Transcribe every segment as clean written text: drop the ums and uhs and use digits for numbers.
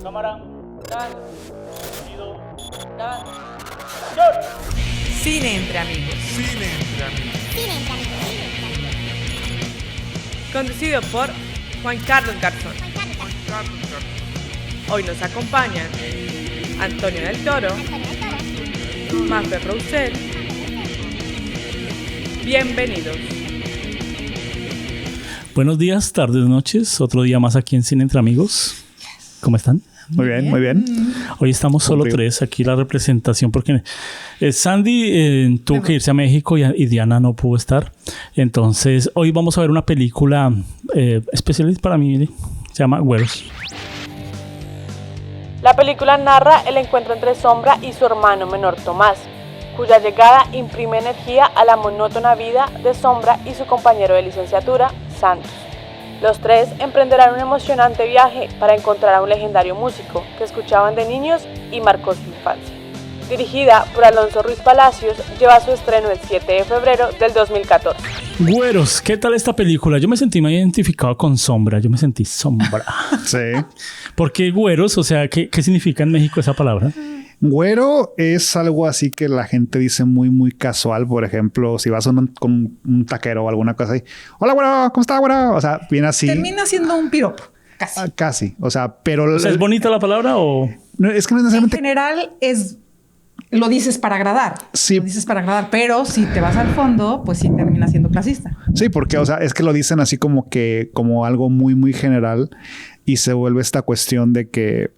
Cámara. Tan. Sonido. Tan. Cine entre amigos. Cine entre amigos. Conducido por Juan Carlos Garzón. Hoy nos acompañan Antonio del Toro, Mafe Roussel. Bienvenidos. Buenos días, tardes, noches. Otro día más aquí en Cine entre Amigos. ¿Cómo están? Muy bien, muy bien. Hoy estamos solo tres aquí la representación porque Sandy tuvo que irse a México y Diana no pudo estar. Entonces hoy vamos a ver una película especial para mí. Se llama Güeros. La película narra el encuentro entre Sombra y su hermano menor Tomás, cuya llegada imprime energía a la monótona vida de Sombra y su compañero de licenciatura, Santos. Los tres emprenderán un emocionante viaje para encontrar a un legendario músico que escuchaban de niños y marcó su infancia. Dirigida por Alonso Ruiz Palacios, lleva su estreno el 7 de febrero del 2014. Güeros, ¿qué tal esta película? Yo me sentí más identificado con Sombra. Yo me sentí Sombra. Sí. ¿Por qué güeros? O sea, ¿qué significa en México esa palabra? Güero es algo así que la gente dice muy, muy casual. Por ejemplo, si vas con un taquero o alguna cosa así. Hola, güero, ¿cómo está, güero? O sea, viene así. Termina siendo un piropo, casi. Casi. O sea, pero... O sea, ¿es bonita la palabra o...? No, es que no En necesariamente... general lo dices para agradar. Sí. Lo dices para agradar, pero si te vas al fondo, pues sí termina siendo clasista. Sí, porque, o sea, es que lo dicen así como algo muy, muy general y se vuelve esta cuestión de que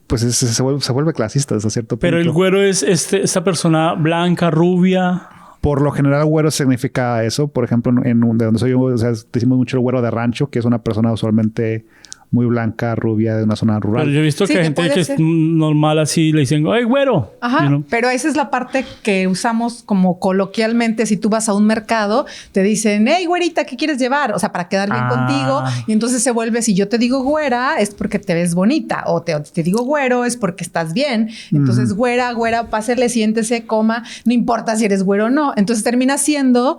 pues se vuelve clasista hasta cierto punto. Pero el güero es esta persona blanca, rubia. Por lo general, güero significa eso. Por ejemplo, de donde soy yo, o sea, decimos mucho el güero de rancho, que es una persona usualmente muy blanca, rubia, de una zona rural. Pero yo he visto Sí, que que gente puede que ser. es normal así le dicen, ¡ay, güero! Ajá, You know? pero esa es la parte que usamos como coloquialmente. Si tú vas a un mercado, te dicen, hey, güerita, ¿qué quieres llevar? O sea, para quedar bien contigo. Y entonces se vuelve, si yo te digo güera, es porque te ves bonita. O te digo güero, es porque estás bien. Entonces, güera, pásele, siéntese, coma. No importa si eres güero o no. Entonces termina siendo,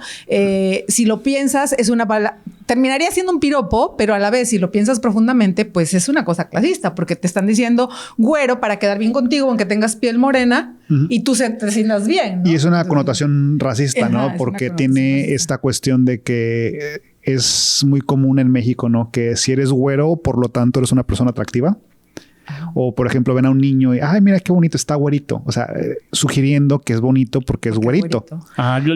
si lo piensas, es una palabra... Terminaría siendo un piropo, pero a la vez, si lo piensas profundamente, pues es una cosa clasista, porque te están diciendo güero para quedar bien contigo, aunque tengas piel morena, y tú te sientas bien, ¿no? Y es una connotación racista, ¿no? Ajá, Porque connotación tiene racista. esta cuestión de que es muy común en México, ¿no? Que si eres güero, por lo tanto, eres una persona atractiva. O, por ejemplo, ven a un niño y, ay, mira qué bonito, está güerito. O sea, sugiriendo que es bonito porque es güerito.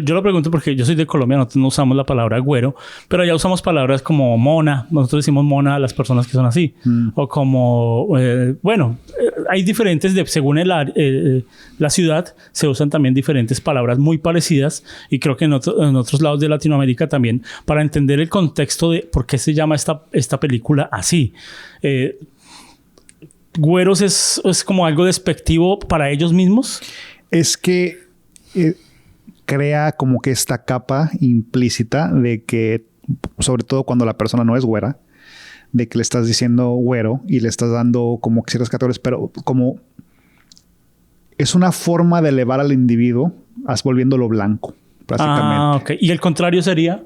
Yo lo pregunto porque yo soy de Colombia, nosotros no usamos la palabra güero, pero allá usamos palabras como mona. Nosotros decimos mona a las personas que son así. O como, hay diferentes, según la ciudad, se usan también diferentes palabras muy parecidas. Y creo que en otros lados de Latinoamérica también, para entender el contexto de por qué se llama esta película así. ¿Güeros es como algo despectivo para ellos mismos? Es que crea como que esta capa implícita de que, sobre todo cuando la persona no es güera, de que le estás diciendo güero y le estás dando como que ciertas categorías, pero como es una forma de elevar al individuo, volviéndolo blanco, prácticamente. Ah, ok. ¿Y el contrario sería?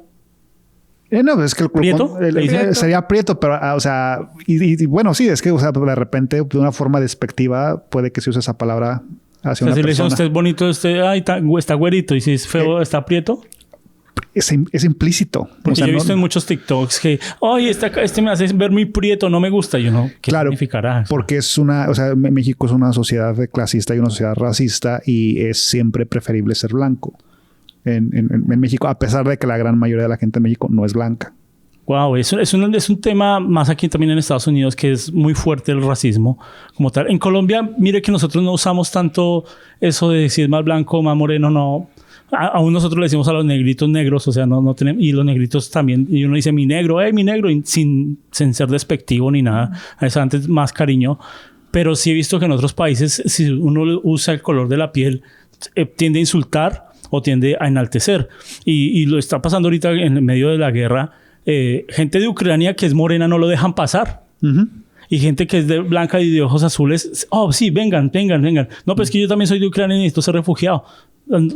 No, es que ¿Prieto? Sería prieto, pero, o sea, y bueno, sí, es que, o sea, de repente, de una forma despectiva, puede que se use esa palabra hacia una Si le dicen persona. usted es bonito, está güerito, y si es feo, está prieto. Es implícito. Porque O sea, yo he visto en muchos TikToks que, ay, este me hace ver muy prieto, no me gusta. Yo no, ¿qué claro, significará? porque o sea, México es una sociedad clasista y una sociedad racista y es siempre preferible ser blanco. En México, a pesar de que la gran mayoría de la gente en México no es blanca. Wow, es un tema más aquí también en Estados Unidos que es muy fuerte el racismo como tal. En Colombia, mire que nosotros no usamos tanto eso de si es más blanco o más moreno, no. Aún nosotros le decimos a los negritos negros, o sea, no tenemos, y los negritos también, y uno dice mi negro, y sin ser despectivo ni nada, es antes más cariño. Pero sí he visto que en otros países, si uno usa el color de la piel, tiende a insultar o tiende a enaltecer. Y lo está pasando ahorita en medio de la guerra. Gente de Ucrania que es morena no lo dejan pasar. Y gente que es de blanca y de ojos azules, oh, sí, vengan. No, pues que yo también soy de Ucrania y necesito ser refugiado.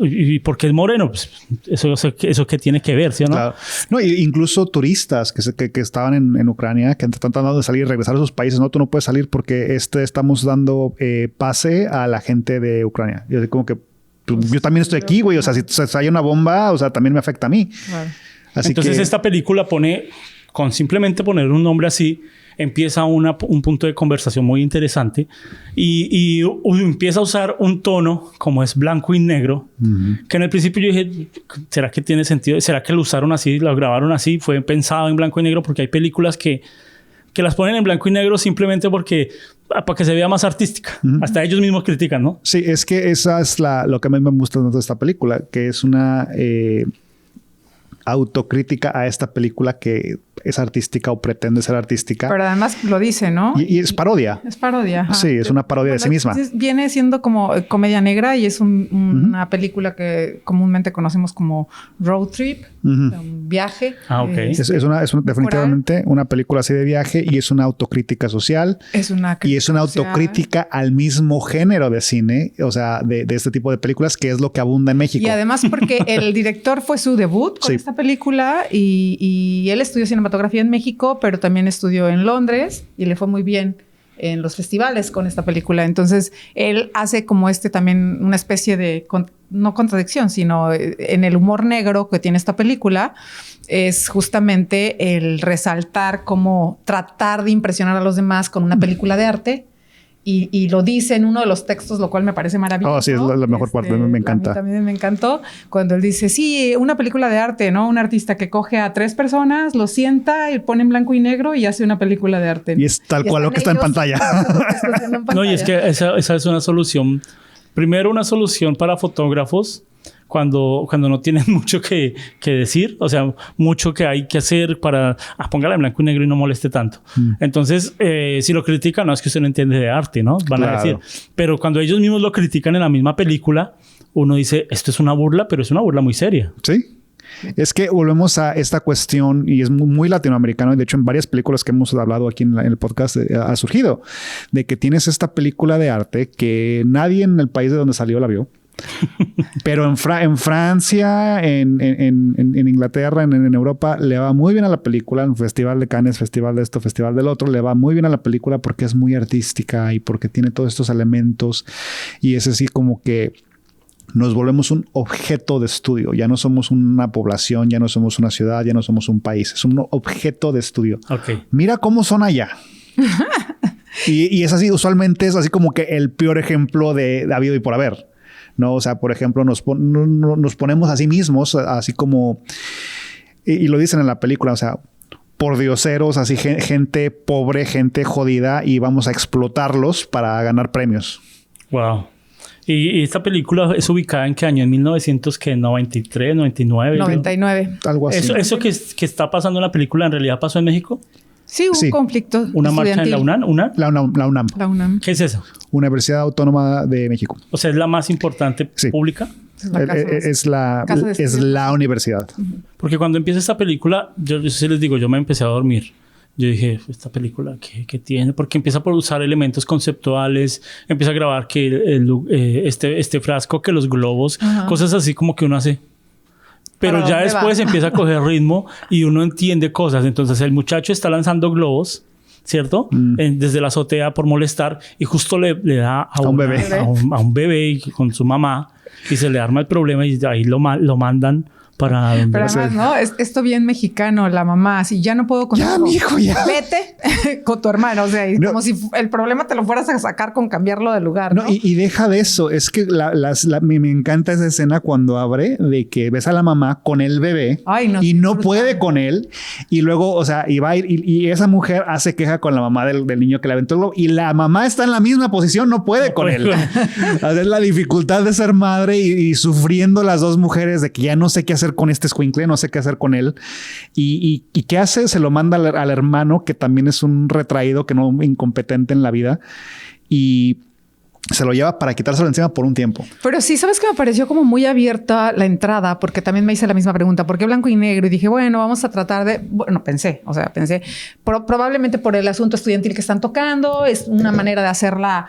¿Y por qué es moreno? Pues eso que tiene que ver, ¿sí o no? Claro. No, incluso turistas que estaban en Ucrania, que están tratando de salir y regresar a sus países. No, tú no puedes salir porque estamos dando pase a la gente de Ucrania. Y así como que pues, yo también estoy aquí, güey. O sea, si hay una bomba, o sea, también me afecta a mí. Claro. Así entonces que esta película con simplemente poner un nombre así, empieza un punto de conversación muy interesante y empieza a usar un tono como es blanco y negro, que en el principio yo dije, ¿será que tiene sentido? ¿Será que lo usaron así, lo grabaron así? Fue pensado en blanco y negro porque hay películas que las ponen en blanco y negro simplemente para que se vea más artística. Hasta ellos mismos critican, ¿no? sí, es que esa es lo que a mí me gusta de esta película, que es una autocrítica a esta película que es artística o pretende ser artística. Pero además lo dice, ¿no? Y es parodia. Es parodia. Ajá. Sí, es una parodia de sí misma. Viene siendo como comedia negra y es una película que comúnmente conocemos como road trip, un viaje. Ah, ok. Es definitivamente una película así de viaje y es una autocrítica social. Es una crítica y es una autocrítica al mismo género de cine, o sea, de este tipo de películas que es lo que abunda en México. Y además porque el director fue su debut con esta película y él estudió cinematografía en México, pero también estudió en Londres y le fue muy bien en los festivales con esta película. Entonces, él hace como también una especie de, no contradicción, sino en el humor negro que tiene esta película, es justamente el resaltar cómo tratar de impresionar a los demás con una película de arte. Y lo dice en uno de los textos, lo cual me parece maravilloso. Oh, sí, es la mejor parte. Me encanta. A mí también me encantó cuando él dice, sí, una película de arte, ¿no? Un artista que coge a 3 personas, los sienta y pone en blanco y negro y hace una película de arte. Y es tal cual lo que está en pantalla. No, y es que esa es una solución. Primero, una solución para fotógrafos cuando no tienen mucho que decir, o sea, mucho que hay que hacer para póngala en blanco y negro y no moleste tanto. Entonces, si lo critican, no es que usted no entiende de arte, ¿no? Van a decir. Pero cuando ellos mismos lo critican en la misma película, uno dice, esto es una burla, pero es una burla muy seria. Sí. Es que volvemos a esta cuestión y es muy latinoamericano. De hecho, en varias películas que hemos hablado aquí en el podcast ha surgido de que tienes esta película de arte que nadie en el país de donde salió la vio. Pero en Francia, en Inglaterra, en Europa, le va muy bien a la película. En Festival de Cannes, Festival de esto, Festival del otro, le va muy bien a la película porque es muy artística y porque tiene todos estos elementos. Y es así como que nos volvemos un objeto de estudio. Ya no somos una población, ya no somos una ciudad, ya no somos un país. Es un objeto de estudio. Okay. Mira cómo son allá. y es así, usualmente es así como que el peor ejemplo de habido y por haber. No, o sea, por ejemplo, nos ponemos a sí mismos, así como, y lo dicen en la película, o sea, por dioseros, así gente pobre, gente jodida, y vamos a explotarlos para ganar premios. Wow. ¿Y esta película es ubicada en qué año? ¿En 1993, 99? 99. Algo así. ¿Eso que está pasando en la película en realidad pasó en México? Sí, hubo un conflicto. ¿Una marcha en la UNAM? La UNAM. La UNAM. ¿Qué es eso? Universidad Autónoma de México. O sea, ¿es la más importante pública? Es la universidad. Porque cuando empieza esta película, yo sí les digo, yo me empecé a dormir. Yo dije, esta película, ¿qué tiene? Porque empieza por usar elementos conceptuales, empieza a grabar que este frasco, que los globos, cosas así como que uno hace. Pero ya después empieza a coger ritmo y uno entiende cosas. Entonces el muchacho está lanzando globos, ¿cierto? Desde la azotea por molestar y justo le da a un bebé con su mamá y se le arma el problema y ahí lo mandan para... Pero además, ¿no? Esto bien mexicano, la mamá, así, ya no puedo contigo. Ya, mijo, ya. Vete con tu hermano, o sea, como si el problema te lo fueras a sacar con cambiarlo de lugar, ¿no? Y deja de eso, es que me encanta esa escena cuando abre de que ves a la mamá con el bebé y no puede con él y luego, o sea, y va a ir y esa mujer hace queja con la mamá del niño que le aventó el globo y la mamá está en la misma posición, no puede con él. Es la dificultad de ser madre y sufriendo las dos mujeres de que ya no sé qué hacer con este escuincle, no sé qué hacer con él. ¿Y qué hace? Se lo manda al hermano, que también es un retraído, que no incompetente en la vida. Y se lo lleva para quitárselo encima por un tiempo. Pero sí, ¿sabes que me pareció como muy abierta la entrada? Porque también me hice la misma pregunta. ¿Por qué blanco y negro? Y dije, bueno, vamos a tratar de... Bueno, pensé, probablemente por el asunto estudiantil que están tocando. Es una manera de hacerla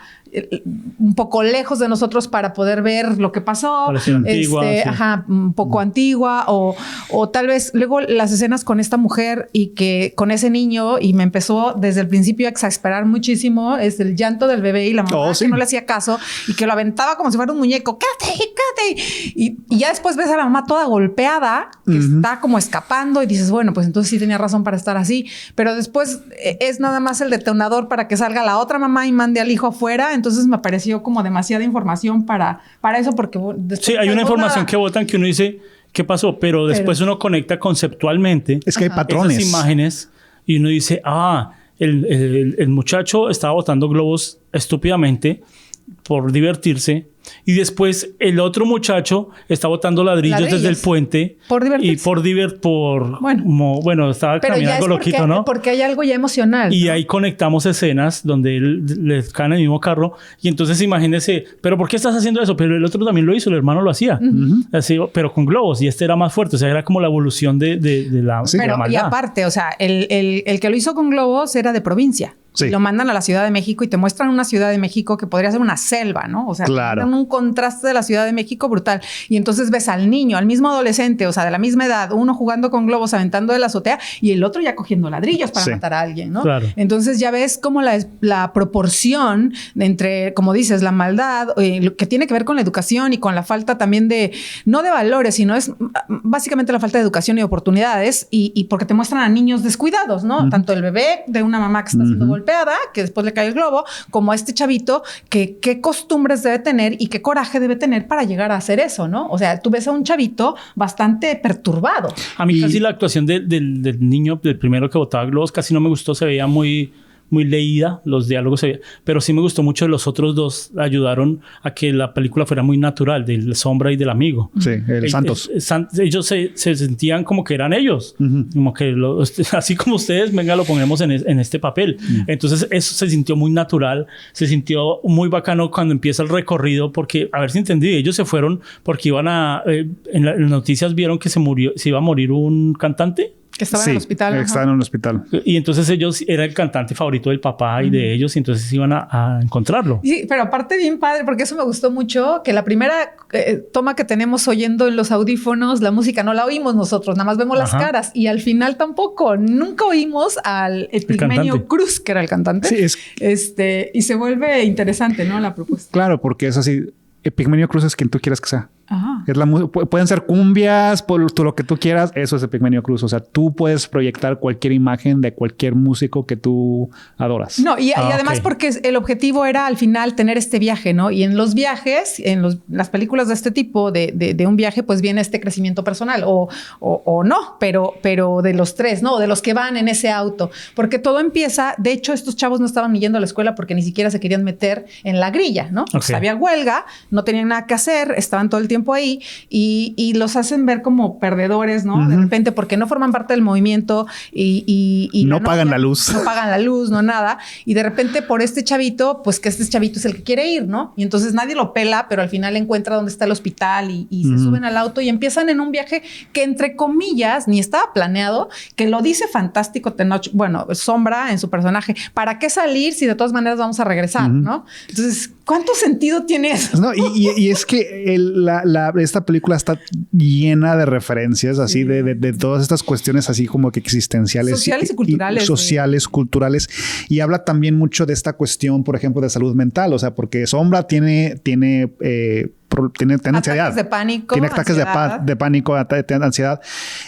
un poco lejos de nosotros para poder ver lo que pasó. Parecía antigua, sí. Un poco antigua o tal vez luego las escenas con esta mujer y que con ese niño y me empezó desde el principio a exasperar muchísimo es el llanto del bebé y la mamá que no le hacía caso y que lo aventaba como si fuera un muñeco. Quédate. Y ya después ves a la mamá toda golpeada que está como escapando y dices, bueno, pues entonces sí tenía razón para estar así. Pero después es nada más el detonador para que salga la otra mamá y mande al hijo afuera. Entonces me pareció como demasiada información para eso porque después sí, hay una información que botan que uno dice ¿qué pasó? Pero después uno conecta conceptualmente. Es que hay patrones. Esas imágenes y uno dice, el muchacho estaba botando globos estúpidamente por divertirse y después el otro muchacho está botando ladrillos desde el puente por divertirse. Y bueno, estaba caminando loquito, ¿no? Porque hay algo ya emocional. Y ¿no? ahí conectamos escenas donde él le cae en el mismo carro y entonces imagínese, pero ¿por qué estás haciendo eso? Pero el otro también lo hizo, el hermano lo hacía, así, pero con globos y este era más fuerte, o sea, era como la evolución de la maldad. Y aparte, o sea, el que lo hizo con globos era de provincia. Sí. Lo mandan a la Ciudad de México y te muestran una Ciudad de México que podría ser una selva, ¿no? O sea, claro. un contraste de la Ciudad de México brutal. Y entonces ves al niño, al mismo adolescente, o sea, de la misma edad, uno jugando con globos, aventando de la azotea y el otro ya cogiendo ladrillos para matar a alguien, ¿no? Claro. Entonces ya ves como la proporción entre, como dices, la maldad, lo que tiene que ver con la educación y con la falta también no de valores, sino es básicamente la falta de educación y oportunidades y porque te muestran a niños descuidados, ¿no? Tanto el bebé de una mamá que está siendo golpeada, que después le cae el globo, como a este chavito que qué costumbres debe tener y qué coraje debe tener para llegar a hacer eso, ¿no? O sea, tú ves a un chavito bastante perturbado. A mí casi la actuación del niño, del primero que botaba globos, casi no me gustó, se veía muy leída, los diálogos, pero sí me gustó mucho. Los otros dos ayudaron a que la película fuera muy natural, del Sombra y del amigo. Sí, el Santos. Ellos se sentían como que eran ellos, como que así como ustedes, venga, lo ponemos en este papel. Entonces eso se sintió muy natural, se sintió muy bacano cuando empieza el recorrido, porque, a ver si entendí, ellos se fueron porque iban en las noticias vieron que se iba a morir un cantante. Que estaba en el hospital. Estaba en un hospital. Y entonces ellos era el cantante favorito del papá y de ellos, y entonces iban a encontrarlo. Sí, pero aparte bien padre, porque eso me gustó mucho, que la primera toma que tenemos oyendo en los audífonos, la música no la oímos nosotros, nada más vemos las caras y al final tampoco, nunca oímos al Epigmenio Cruz, que era el cantante. Sí, y se vuelve interesante, ¿no? La propuesta. Claro, porque es así. Epigmenio Cruz es quien tú quieras que sea. Ajá. Pueden ser cumbias, lo que tú quieras. Eso es Epigmenio Cruz. O sea, tú puedes proyectar cualquier imagen de cualquier músico que tú adoras. No, y además porque el objetivo era al final tener este viaje, ¿no? Y en los viajes, las películas de este tipo, de un viaje, pues viene este crecimiento personal o no, pero de los tres, ¿no? O de los que van en ese auto. Porque todo empieza, de hecho, estos chavos no estaban ni yendo a la escuela porque ni siquiera se querían meter en la grilla, ¿no? Okay. Había huelga, no tenían nada que hacer, estaban todo el tiempo ahí y los hacen ver como perdedores, ¿no? De repente porque no forman parte del movimiento y no pagan la luz. No pagan la luz, no nada. Y de repente por este chavito, pues que este chavito es el que quiere ir, ¿no? Y entonces nadie lo pela, pero al final encuentra dónde está el hospital y se suben al auto y empiezan en un viaje que entre comillas ni estaba planeado, que lo dice fantástico Tenoch, bueno, Sombra en su personaje. ¿Para qué salir si de todas maneras vamos a regresar, no? Entonces, ¿cuánto sentido tiene eso? No, y es que esta película está llena de referencias así de todas estas cuestiones así como que existenciales. Sociales y culturales. Sociales, culturales. Y habla también mucho de esta cuestión, por ejemplo, de salud mental. O sea, porque Sombra tiene ansiedad. De pánico. Tiene ataques de pánico, ansiedad.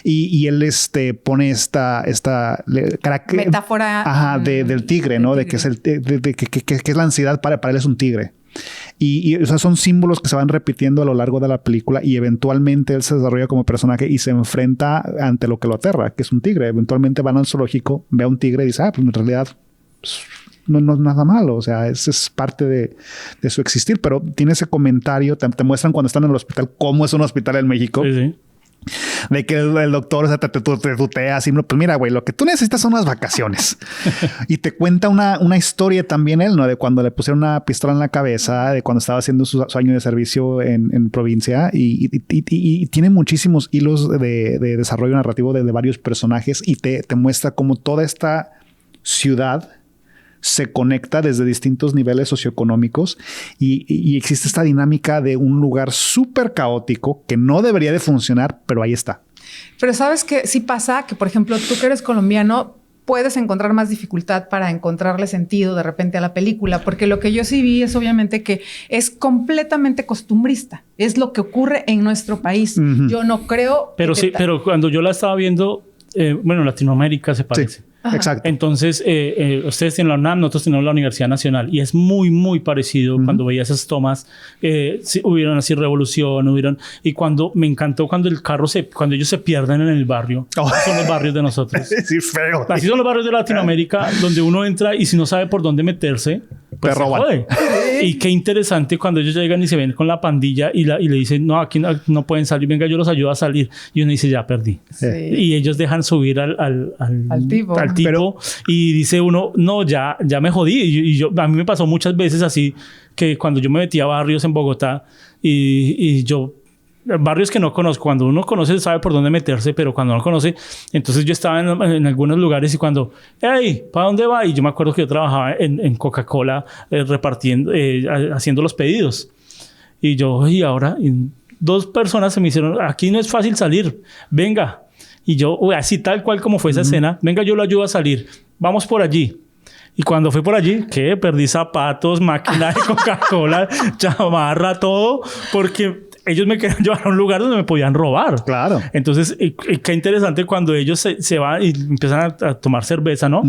Y él pone esta metáfora del tigre, ¿no? De que es que es la ansiedad para él es un tigre. Y o sea, son símbolos que se van repitiendo a lo largo de la película y eventualmente él se desarrolla como personaje y se enfrenta ante lo que lo aterra, que es un tigre. Eventualmente van al zoológico, ve a un tigre y dice, pues en realidad no es nada malo. O sea, es parte de su existir, pero tiene ese comentario, te muestran cuando están en el hospital, cómo es un hospital en México. Sí. De que el doctor, o sea, te tutea así. Pues mira, güey, lo que tú necesitas son unas vacaciones. Y te cuenta una historia también él, ¿no? De cuando le pusieron una pistola en la cabeza, de cuando estaba haciendo su año de servicio en provincia. Y tiene muchísimos hilos de desarrollo narrativo de varios personajes y te muestra cómo toda esta ciudad se conecta desde distintos niveles socioeconómicos y existe esta dinámica de un lugar súper caótico que no debería de funcionar, pero ahí está. Pero sabes que sí pasa que, por ejemplo, tú que eres colombiano, puedes encontrar más dificultad para encontrarle sentido de repente a la película, porque lo que yo sí vi es obviamente que es completamente costumbrista. Es lo que ocurre en nuestro país. Yo no creo... Pero sí, pero cuando yo la estaba viendo, bueno, Latinoamérica se parece. Sí. Exacto. Entonces, ustedes tienen la UNAM, nosotros tenemos la Universidad Nacional y es muy, muy parecido cuando veía esas tomas. Sí, hubieron así revolución, y cuando me encantó cuando cuando ellos se pierden en el barrio. Son los barrios de nosotros. Sí, feo. Así son los barrios de Latinoamérica donde uno entra y si no sabe por dónde meterse, pues te roban. Jode. Y qué interesante cuando ellos llegan y se ven con la pandilla y le dicen, no, aquí no pueden salir, venga, yo los ayudo a salir. Y uno dice, ya perdí. Sí. Y ellos dejan subir al tipo. Pero, y dice uno, no, ya me jodí. Y a mí me pasó muchas veces así que cuando yo me metí a barrios en Bogotá y yo, barrios que no conozco, cuando uno conoce sabe por dónde meterse, pero cuando no conoce, entonces yo estaba en algunos lugares y cuando, hey, ¿para dónde va? Y yo me acuerdo que yo trabajaba en Coca-Cola repartiendo, haciendo los pedidos. Y yo, y ahora, dos personas se me hicieron, aquí no es fácil salir, venga. Y yo, así tal cual como fue esa escena, venga, yo lo ayudo a salir, vamos por allí. Y cuando fui por allí, ¿qué? Perdí zapatos, máquina de Coca-Cola, chamarra, todo, porque ellos me querían llevar a un lugar donde me podían robar. Claro. Entonces, qué interesante cuando ellos se van y empiezan a tomar cerveza, ¿no?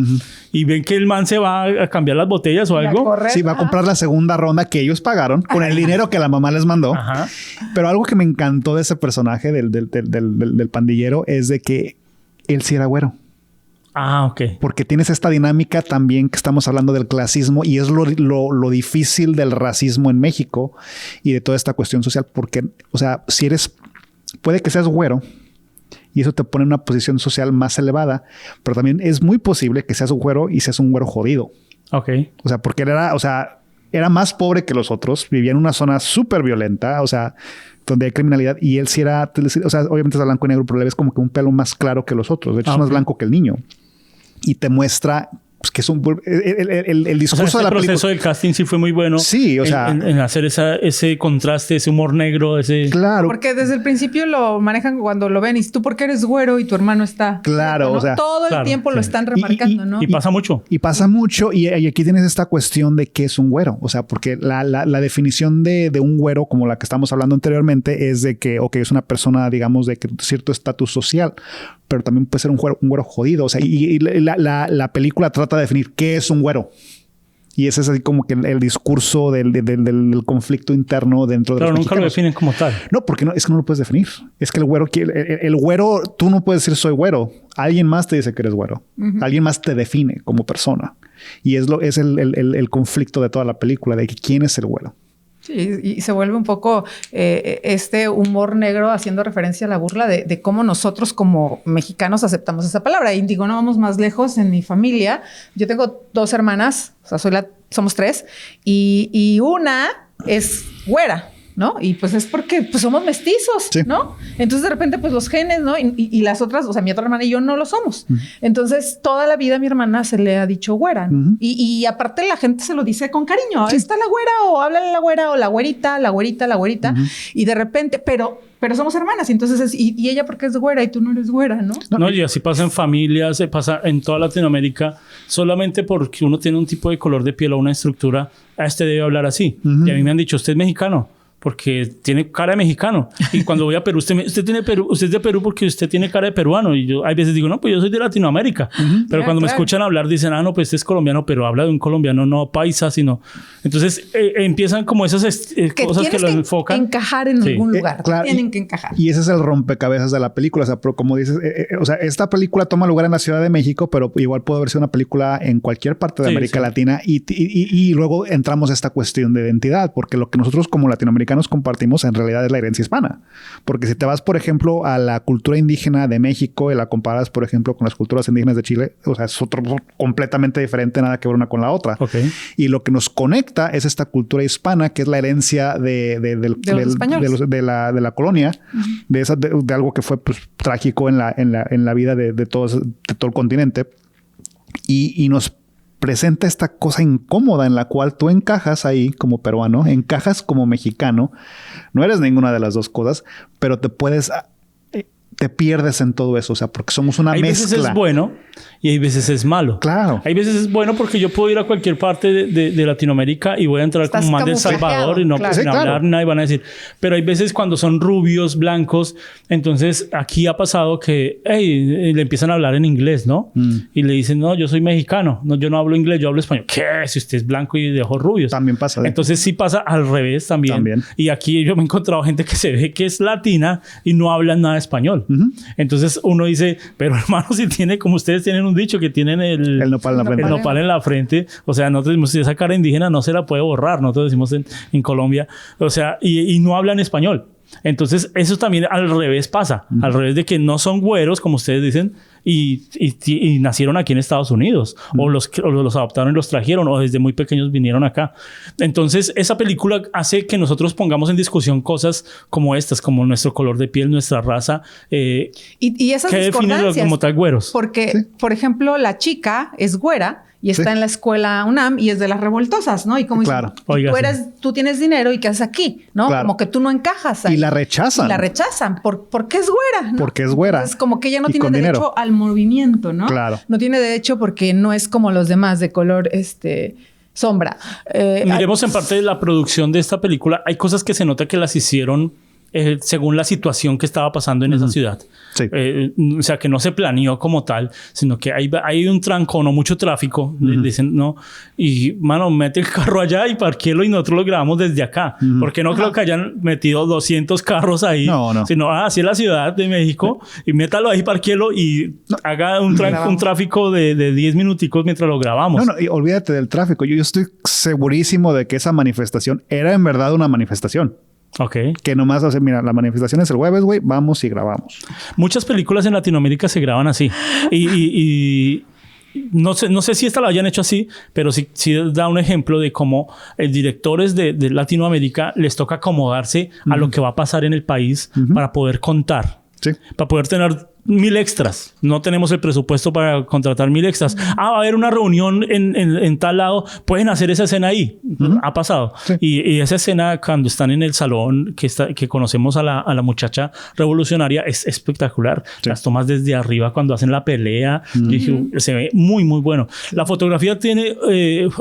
Y ven que el man se va a cambiar las botellas o algo. Sí, va a comprar la segunda ronda que ellos pagaron con el dinero que la mamá les mandó. Ajá. Pero algo que me encantó de ese personaje del pandillero es de que él sí era güero. Ah, ok. Porque tienes esta dinámica también que estamos hablando del clasismo y es lo difícil del racismo en México y de toda esta cuestión social. Porque, o sea, puede que seas güero y eso te pone en una posición social más elevada, pero también es muy posible que seas güero y seas un güero jodido. Ok. O sea, porque era más pobre que los otros, vivía en una zona súper violenta, o sea, donde hay criminalidad y él sí era, o sea, obviamente es blanco y negro, pero le ves como que un pelo más claro que los otros. De hecho, es más blanco que el niño. Y te muestra pues, que es el discurso, o sea, de la película. El proceso del casting sí fue muy bueno. Sí, o sea, en hacer ese contraste, ese humor negro, Claro. Porque desde el principio lo manejan cuando lo ven y tú porque eres güero y tu hermano está. Claro, ¿no? o sea, todo el tiempo lo están remarcando, ¿no? Y pasa mucho. Y pasa mucho. Y aquí tienes esta cuestión de qué es un güero. O sea, porque la definición de un güero, como la que estamos hablando anteriormente, es de que, ok, es una persona, digamos, de cierto estatus social, pero también puede ser un güero jodido. O sea, y la película trata de definir qué es un güero. Y ese es así como que el discurso del conflicto interno dentro de pero los nunca mexicanos. lo definen como tal. No, porque es que no lo puedes definir. Es que el güero, tú no puedes decir soy güero. Alguien más te dice que eres güero. Alguien más te define como persona. Y es el conflicto de toda la película, de que quién es el güero. Sí, y se vuelve un poco este humor negro haciendo referencia a la burla de cómo nosotros como mexicanos aceptamos esa palabra. Y digo, no vamos más lejos en mi familia. Yo tengo 2 hermanas, o sea, somos 3, y una es güera, ¿no? Y pues es porque pues somos mestizos, sí, ¿no? Entonces de repente pues los genes, ¿no? Y las otras, o sea, mi otra hermana y yo no lo somos. Entonces toda la vida a mi hermana se le ha dicho güera, ¿no? Y aparte la gente se lo dice con cariño. Sí. Está la güera o háblale a la güera o la güerita, la güerita, la güerita. Y de repente, pero somos hermanas. Y entonces y ella porque es güera y tú no eres güera, ¿no? No, y así pasa en familias, se pasa en toda Latinoamérica. Solamente porque uno tiene un tipo de color de piel o una estructura, a este debe hablar así. Y a mí me han dicho, usted es mexicano. Porque tiene cara de mexicano. Y cuando voy a Perú, usted es de Perú porque usted tiene cara de peruano. Y yo a veces digo, no, pues yo soy de Latinoamérica. Pero cuando me escuchan hablar, dicen, no, pues este es colombiano, pero habla de un colombiano, no paisa, sino... Entonces empiezan como esas cosas que lo enfocan. Encajar en algún lugar. Claro, tienen que encajar. Y ese es el rompecabezas de la película. O sea, pero como dices, o sea, esta película toma lugar en la Ciudad de México, pero igual puede haber sido una película en cualquier parte de América Latina. Y luego entramos a esta cuestión de identidad, porque lo que nosotros como latinoamericanos compartimos en realidad es la herencia hispana. Porque si te vas, por ejemplo, a la cultura indígena de México y la comparas, por ejemplo, con las culturas indígenas de Chile, o sea, es otro completamente diferente, nada que ver una con la otra. Okay. Y lo que nos conecta es esta cultura hispana, que es la herencia de la colonia, de algo que fue pues, trágico en la vida de todo el continente. Y nos presenta esta cosa incómoda en la cual tú encajas ahí como peruano, encajas como mexicano, no eres ninguna de las dos cosas, pero te pierdes en todo eso, o sea, porque somos una mezcla. Hay veces es bueno y hay veces es malo. Claro. Hay veces es bueno porque yo puedo ir a cualquier parte de Latinoamérica y voy a entrar como man de El Salvador y no sin hablar nada y van a decir. Pero hay veces cuando son rubios, blancos, entonces aquí ha pasado que le empiezan a hablar en inglés, ¿no? Y le dicen, no, yo soy mexicano, no, yo no hablo inglés, yo hablo español. ¿Qué? Si usted es blanco y de ojos rubios. También pasa. Entonces sí pasa al revés también. Y aquí yo me he encontrado gente que se ve que es latina y no hablan nada de español. Entonces uno dice, pero hermano, si tiene, como ustedes tienen un dicho que tienen el nopal en la frente. El nopal en la frente. O sea, nosotros decimos, esa cara indígena no se la puede borrar. Nosotros decimos en Colombia. O sea, y no hablan español. Entonces, eso también al revés pasa. Al revés de que no son güeros, como ustedes dicen, y nacieron aquí en Estados Unidos. O los adoptaron y los trajeron, o desde muy pequeños vinieron acá. Entonces, esa película hace que nosotros pongamos en discusión cosas como estas, como nuestro color de piel, nuestra raza. Y esas ¿qué define como tal güeros? Porque, por ejemplo, la chica es güera y está en la escuela UNAM y es de las revoltosas, ¿no? Y como claro. tú tienes dinero y ¿qué haces aquí? ¿No? Claro. Como que tú no encajas ahí. Y la rechazan. Porque es güera, ¿no? Porque es güera. Es como que ella no y tiene derecho al movimiento, ¿no? Claro. No tiene derecho porque no es como los demás de color, sombra. Miremos en parte de la producción de esta película. Hay cosas que se nota que las hicieron según la situación que estaba pasando en esa ciudad. Sí. O sea, que no se planeó como tal, sino que hay un trancón o mucho tráfico. Dicen, no. Y, mano, mete el carro allá y parquélo y nosotros lo grabamos desde acá. Porque no creo que hayan metido 200 carros ahí. No. Sino, así es la ciudad de México. Y métalo ahí, parquélo y haga un tráfico de 10 minuticos mientras lo grabamos. No, y olvídate del tráfico. Yo estoy segurísimo de que esa manifestación era en verdad una manifestación. Ok. Que nomás hace, mira, la manifestación es el jueves, güey, vamos y grabamos. Muchas películas en Latinoamérica se graban así. Y no sé si esta la hayan hecho así, pero sí da un ejemplo de cómo directores de Latinoamérica les toca acomodarse a lo que va a pasar en el país para poder contar. Sí. Para poder tener 1000 extras. No tenemos el presupuesto para contratar 1000 extras. Va a haber una reunión en tal lado. Pueden hacer esa escena ahí. Ha pasado. Sí. Y esa escena cuando están en el salón que conocemos a la muchacha revolucionaria es espectacular. Sí. Las tomas desde arriba cuando hacen la pelea. Dije, se ve muy, muy bueno. La fotografía tiene...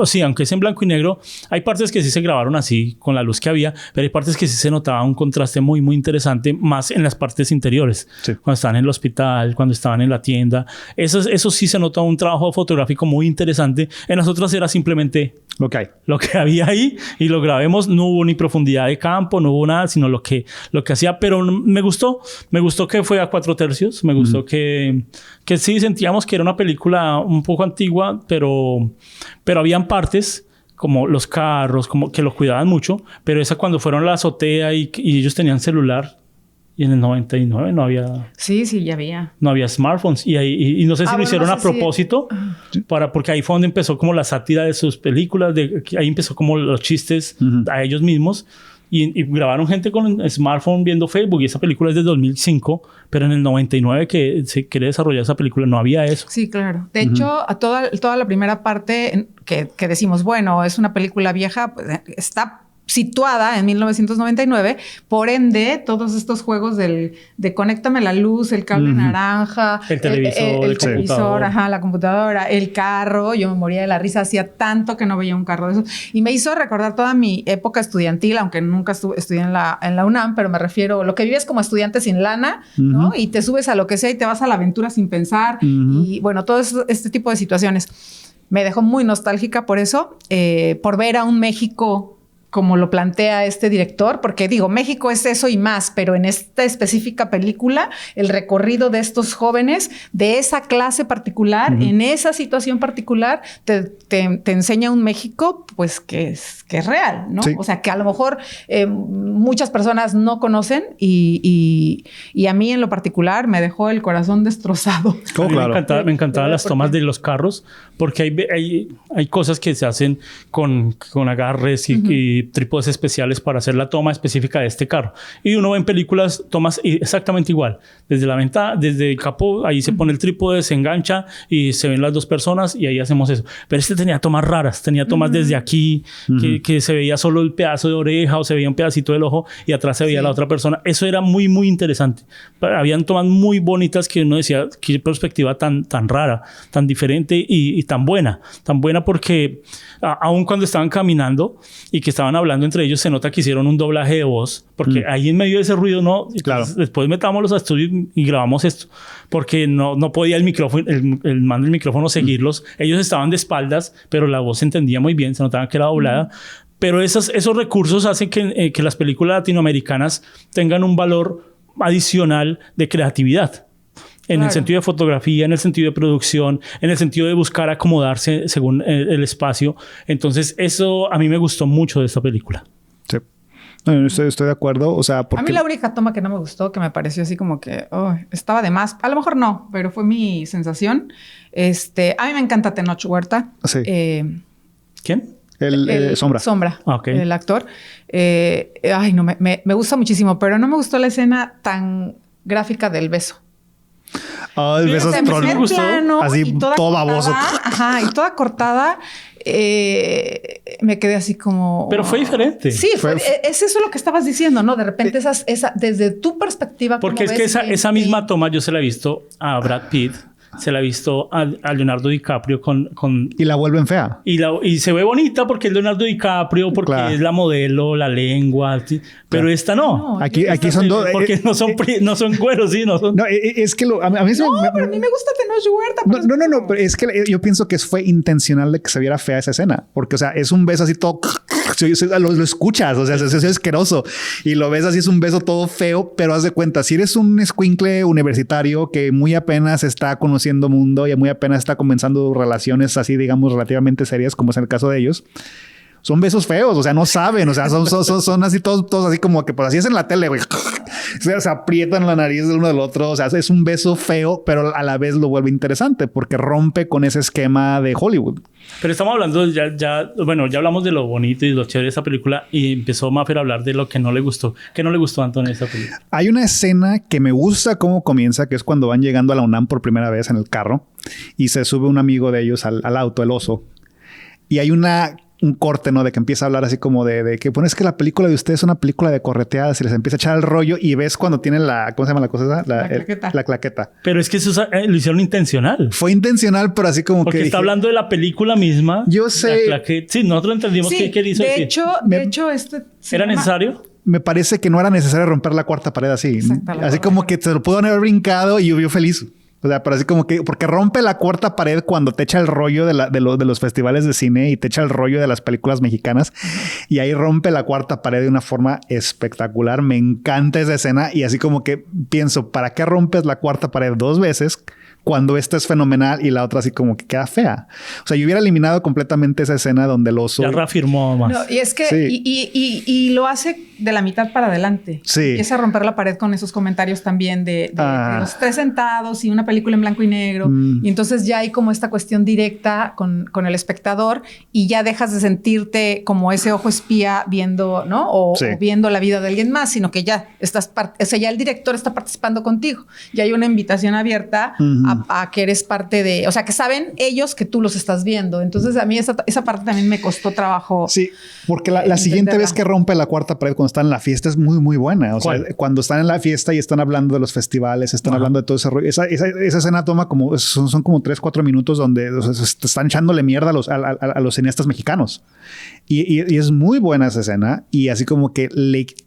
sí, aunque es en blanco y negro, hay partes que sí se grabaron así con la luz que había, pero hay partes que sí se notaba un contraste muy, muy interesante más en las partes interiores. Sí. Cuando estaban en el hospital, cuando estaban en la tienda. Eso sí se nota un trabajo fotográfico muy interesante. En las otras era simplemente lo que había ahí y lo grabemos. No hubo ni profundidad de campo, no hubo nada, sino lo que hacía. Pero me gustó que fue a 4/3. Me gustó que sí sentíamos que era una película un poco antigua, pero habían partes como los carros, como que los cuidaban mucho. Pero esa cuando fueron a la azotea y ellos tenían celular. Y en el 99 no había... Sí, ya había. No había smartphones. Y no sé si lo hicieron a propósito. Porque ahí fue donde empezó como la sátira de sus películas. Ahí empezó como los chistes a ellos mismos. Y grabaron gente con smartphone viendo Facebook. Y esa película es de 2005. Pero en el 99 que se quiere desarrollar esa película no había eso. Sí, claro. De hecho, a toda la primera parte que decimos, bueno, es una película vieja, pues, está... situada en 1999, por ende, todos estos juegos de conéctame la luz, el cable naranja, el televisor, la computadora, el carro. Yo me moría de la risa, hacía tanto que no veía un carro de esos. Y me hizo recordar toda mi época estudiantil, aunque nunca estudié en la UNAM, pero me refiero a lo que vives como estudiante sin lana, ¿no? Y te subes a lo que sea y te vas a la aventura sin pensar. Y bueno, todo este tipo de situaciones. Me dejó muy nostálgica por eso, por ver a un México como lo plantea este director, porque digo, México es eso y más, pero en esta específica película, el recorrido de estos jóvenes, de esa clase particular, en esa situación particular, te enseña un México, pues, que es real, ¿no? Sí. O sea, que a lo mejor muchas personas no conocen y a mí en lo particular me dejó el corazón destrozado. Oh, claro. Me encantaban las tomas de los carros, porque hay cosas que se hacen con agarres y y trípodes especiales para hacer la toma específica de este carro. Y uno ve en películas tomas exactamente igual. Desde la ventana, desde el capó, ahí se pone el trípode, se engancha y se ven las dos personas y ahí hacemos eso. Pero este tenía tomas raras, tenía tomas desde aquí, que se veía solo el pedazo de oreja o se veía un pedacito del ojo y atrás se veía la otra persona. Eso era muy, muy interesante. Habían tomas muy bonitas que uno decía, qué perspectiva tan rara, tan diferente y tan buena porque aun cuando estaban caminando y que estaban hablando entre ellos, se nota que hicieron un doblaje de voz, porque ahí en medio de ese ruido, ¿no? Claro. Después metámoslos a estudio y grabamos esto, porque no podía el micrófono, el mando del micrófono seguirlos. Ellos estaban de espaldas, pero la voz se entendía muy bien, se notaba que era doblada. Pero esos recursos hacen que las películas latinoamericanas tengan un valor adicional de creatividad. En el sentido de fotografía, en el sentido de producción, en el sentido de buscar acomodarse según el espacio. Entonces, eso a mí me gustó mucho de esta película. Sí. No, estoy de acuerdo. O sea, porque... A mí la única toma que no me gustó, que me pareció así como que estaba de más. A lo mejor no, pero fue mi sensación. A mí me encanta Tenoch Huerta. Sí. ¿Quién? El Sombra. Sombra, Okay. el actor. No, me gusta muchísimo, pero no me gustó la escena tan gráfica del beso. El beso O sea, troll. me gustó. Así todo baboso. Ajá, y toda cortada. Me quedé así como... Pero fue diferente. Sí, es eso lo que estabas diciendo, ¿no? De repente desde tu perspectiva... Porque es que esa misma toma yo se la he visto a Brad Pitt, se la he visto a Leonardo DiCaprio con... Y la vuelven fea. Y se ve bonita porque es Leonardo DiCaprio, porque es la modelo, la lengua, pero esta no. Aquí son dos... Porque no son güeros, sí, no son... No, es que a mí pero a mí me gusta Tenoch Huerta. No, pero es que yo pienso que fue intencional de que se viera fea esa escena. Porque, o sea, es un beso así todo... Lo escuchas, o sea, es asqueroso. Y lo ves así, es un beso todo feo, pero haz de cuenta, si eres un escuincle universitario que muy apenas está conociendo mundo y muy apenas está comenzando relaciones así, digamos, relativamente serias, como es el caso de ellos, son besos feos, o sea, no saben, o sea, son así todos así como que pues así es en la tele, güey. Se aprietan la nariz del uno del otro, o sea, es un beso feo, pero a la vez lo vuelve interesante porque rompe con ese esquema de Hollywood. Pero estamos hablando ya hablamos de lo bonito y lo chévere de esta película y empezó Maffer a hablar de lo que no le gustó. ¿Qué no le gustó a Antonio de esta película? Hay una escena que me gusta cómo comienza, que es cuando van llegando a la UNAM por primera vez en el carro y se sube un amigo de ellos al auto, el oso, y hay un corte, ¿no? De que empieza a hablar así como de que pones que la película de ustedes es una película de correteadas y les empieza a echar el rollo y ves cuando tienen ¿cómo se llama la cosa esa? La claqueta. Pero es que eso lo hicieron intencional. Fue intencional, pero así como porque que... está hablando de la película misma. Yo sé. Sí, nosotros entendimos qué hizo decir. De hecho, ¿Era necesario? Me parece que no era necesario romper la cuarta pared así. Así como que se lo pudo haber brincado y yo vi feliz. O sea, pero así como que... Porque rompe la cuarta pared cuando te echa el rollo de los festivales de cine y te echa el rollo de las películas mexicanas. Y ahí rompe la cuarta pared de una forma espectacular. Me encanta esa escena. Y así como que pienso, ¿para qué rompes la cuarta pared 2 veces cuando esta es fenomenal y la otra así como que queda fea? O sea, yo hubiera eliminado completamente esa escena donde el oso... Ya reafirmó más. No, y es que... Sí. Y lo hace de la mitad para adelante. Sí. Empieza a romper la pared con esos comentarios también de los tres sentados y una película en blanco y negro. Y entonces ya hay como esta cuestión directa con el espectador y ya dejas de sentirte como ese ojo espía viendo, ¿no? O viendo la vida de alguien más, sino que ya ya el director está participando contigo. Ya hay una invitación abierta a que eres parte de... O sea, que saben ellos que tú los estás viendo. Entonces, a mí esa parte también me costó trabajo. Sí, porque la siguiente vez que rompe la cuarta pared cuando están en la fiesta es muy, muy buena. O sea, cuando están en la fiesta y están hablando de los festivales, están hablando de todo ese rollo. Esa escena toma como... Son como 3-4 minutos donde están echándole mierda a los cineastas mexicanos. Y es muy buena esa escena. Y así como que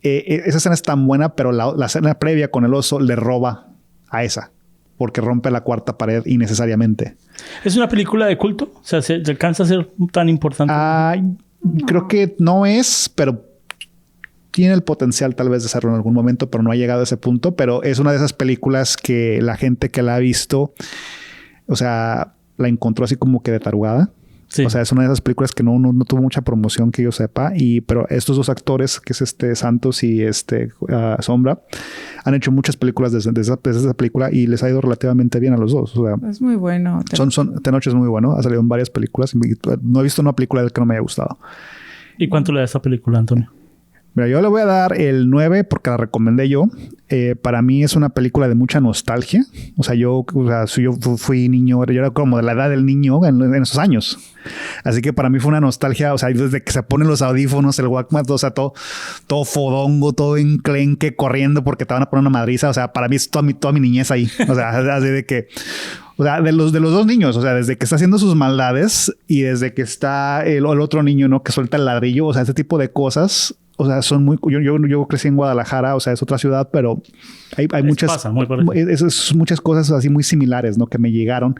esa escena es tan buena, pero la escena previa con el oso le roba a esa. Porque rompe la cuarta pared innecesariamente. ¿Es una película de culto? O sea, ¿se alcanza a ser tan importante? Creo que no es, pero tiene el potencial tal vez de serlo en algún momento, pero no ha llegado a ese punto. Pero es una de esas películas que la gente que la ha visto, o sea, la encontró así como que de tarugada. Sí. O sea, es una de esas películas que no tuvo mucha promoción que yo sepa. Pero estos dos actores, que es Santos y Sombra, han hecho muchas películas desde esa película y les ha ido relativamente bien a los dos. O sea, es muy bueno. Tenoch es muy bueno. Ha salido en varias películas. No he visto una película de él que no me haya gustado. ¿Y cuánto le da a esta película, Antonio? Mira, yo le voy a dar el 9 porque la recomendé yo. Para mí es una película de mucha nostalgia. O sea, yo fui niño, yo era como de la edad del niño en esos años. Así que para mí fue una nostalgia. O sea, desde que se ponen los audífonos, el Walkman, o sea, todo fodongo, todo enclenque, corriendo porque te van a poner una madriza. O sea, para mí es toda mi niñez ahí. O sea, así de que... O sea, de los dos niños, o sea, desde que está haciendo sus maldades y desde que está el otro niño, ¿no? Que suelta el ladrillo, o sea, ese tipo de cosas, o sea, son muy... Yo crecí en Guadalajara, o sea, es otra ciudad, pero hay muchas... muchas cosas así muy similares, ¿no? Que me llegaron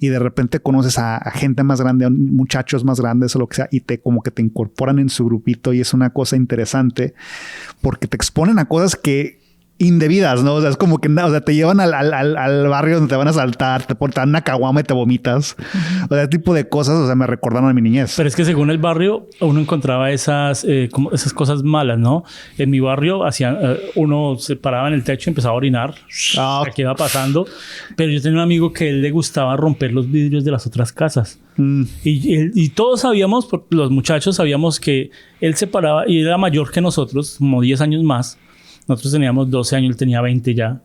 y de repente conoces a gente más grande, a muchachos más grandes o lo que sea y como que te incorporan en su grupito y es una cosa interesante porque te exponen a cosas que... indebidas, ¿no? O sea, es como que, o sea, te llevan al barrio donde te van a asaltar, te dan una caguama y te vomitas. O sea, ese tipo de cosas, o sea, me recordaron a mi niñez. Pero es que según el barrio, uno encontraba esas cosas malas, ¿no? En mi barrio uno se paraba en el techo y empezaba a orinar. ¿Qué iba pasando? Pero yo tenía un amigo que él le gustaba romper los vidrios de las otras casas. Y todos sabíamos, los muchachos sabíamos que él se paraba y era mayor que nosotros, como 10 años más. Nosotros teníamos 12 años, él tenía 20 ya.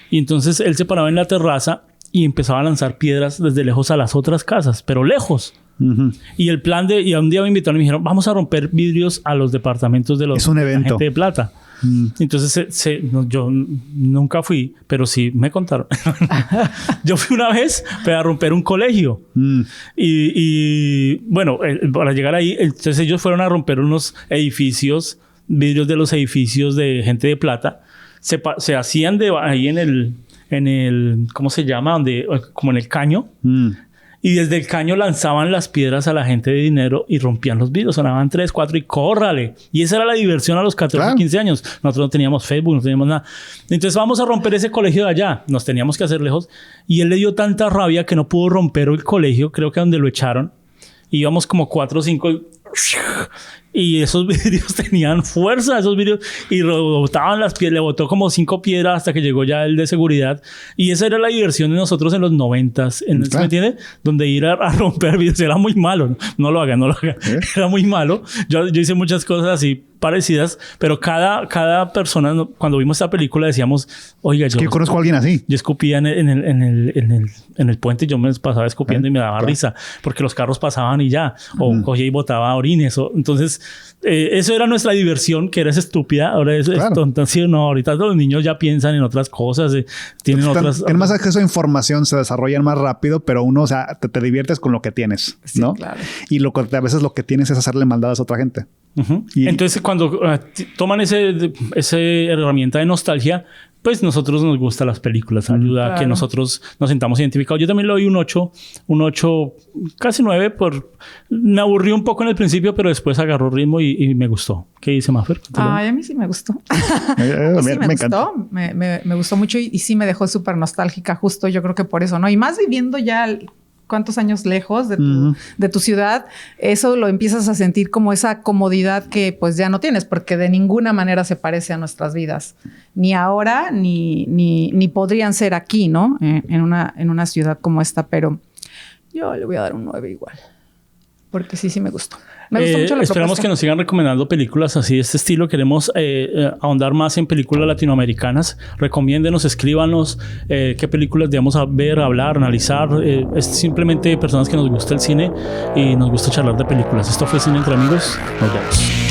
Y entonces él se paraba en la terraza y empezaba a lanzar piedras desde lejos a las otras casas, pero lejos. Y el plan y un día me invitaron y me dijeron, vamos a romper vidrios a los departamentos de es un evento. La gente de plata. Entonces yo nunca fui, pero sí me contaron. Yo fui una vez a romper un colegio. Y bueno, para llegar ahí, entonces ellos fueron a romper unos vidrios de los edificios de gente de plata. Se hacían ahí en el ¿cómo se llama? Como en el caño. Y desde el caño lanzaban las piedras a la gente de dinero y rompían los vidrios. Sonaban 3, 4 y ¡córrale! Y esa era la diversión a los 14, 15 años. Nosotros no teníamos Facebook, no teníamos nada. Entonces vamos a romper ese colegio de allá. Nos teníamos que hacer lejos. Y él le dio tanta rabia que no pudo romper el colegio. Creo que donde lo echaron. Íbamos como 4 o 5... Y esos vidrios tenían fuerza, esos vidrios, y botaban las piedras, le botó como 5 piedras hasta que llegó ya el de seguridad. Y esa era la diversión de nosotros en los 90s, ¿me entiendes? Donde ir a romper vidrios era muy malo. No lo hagan. Era muy malo. Yo hice muchas cosas así parecidas, pero cada persona, cuando vimos esta película decíamos, oiga, yo conozco a alguien así. Yo escupía en el puente, yo me pasaba escupiendo y me daba risa, porque los carros pasaban y ya, o cogía y botaba orines, entonces eso era nuestra diversión, que era esa estúpida, ahora es tonta. Sí, no, ahorita los niños ya piensan en otras cosas, tienen más acceso a información, se desarrollan más rápido, pero uno, o sea, te diviertes con lo que tienes, ¿no? Sí, claro. Y a veces lo que tienes es hacerle maldades a otra gente. Entonces, cuando toman esa herramienta de nostalgia, pues nosotros nos gustan las películas. Ayuda a que nosotros nos sintamos identificados. Yo también le doy un 8, casi 9. Me aburrí un poco en el principio, pero después agarró ritmo y me gustó. ¿Qué dice Mafer? Ay, a mí sí me gustó. Me gustó mucho y sí me dejó súper nostálgica. Justo yo creo que por eso, ¿no? Y más viviendo ya... cuántos años lejos de tu ciudad, eso lo empiezas a sentir como esa comodidad que pues ya no tienes, porque de ninguna manera se parece a nuestras vidas. Ni ahora, ni podrían ser aquí, ¿no? En una ciudad como esta, pero yo le voy a dar un 9 igual. Porque sí me gustó. Me gustó mucho la Esperamos propuesta. que nos sigan recomendando películas así de este estilo. Queremos ahondar más en películas latinoamericanas. Recomiéndenos, escríbanos qué películas debemos ver, hablar, analizar. Es simplemente personas que nos gusta el cine y nos gusta charlar de películas. Esto fue Cine Entre Amigos. Nos vemos.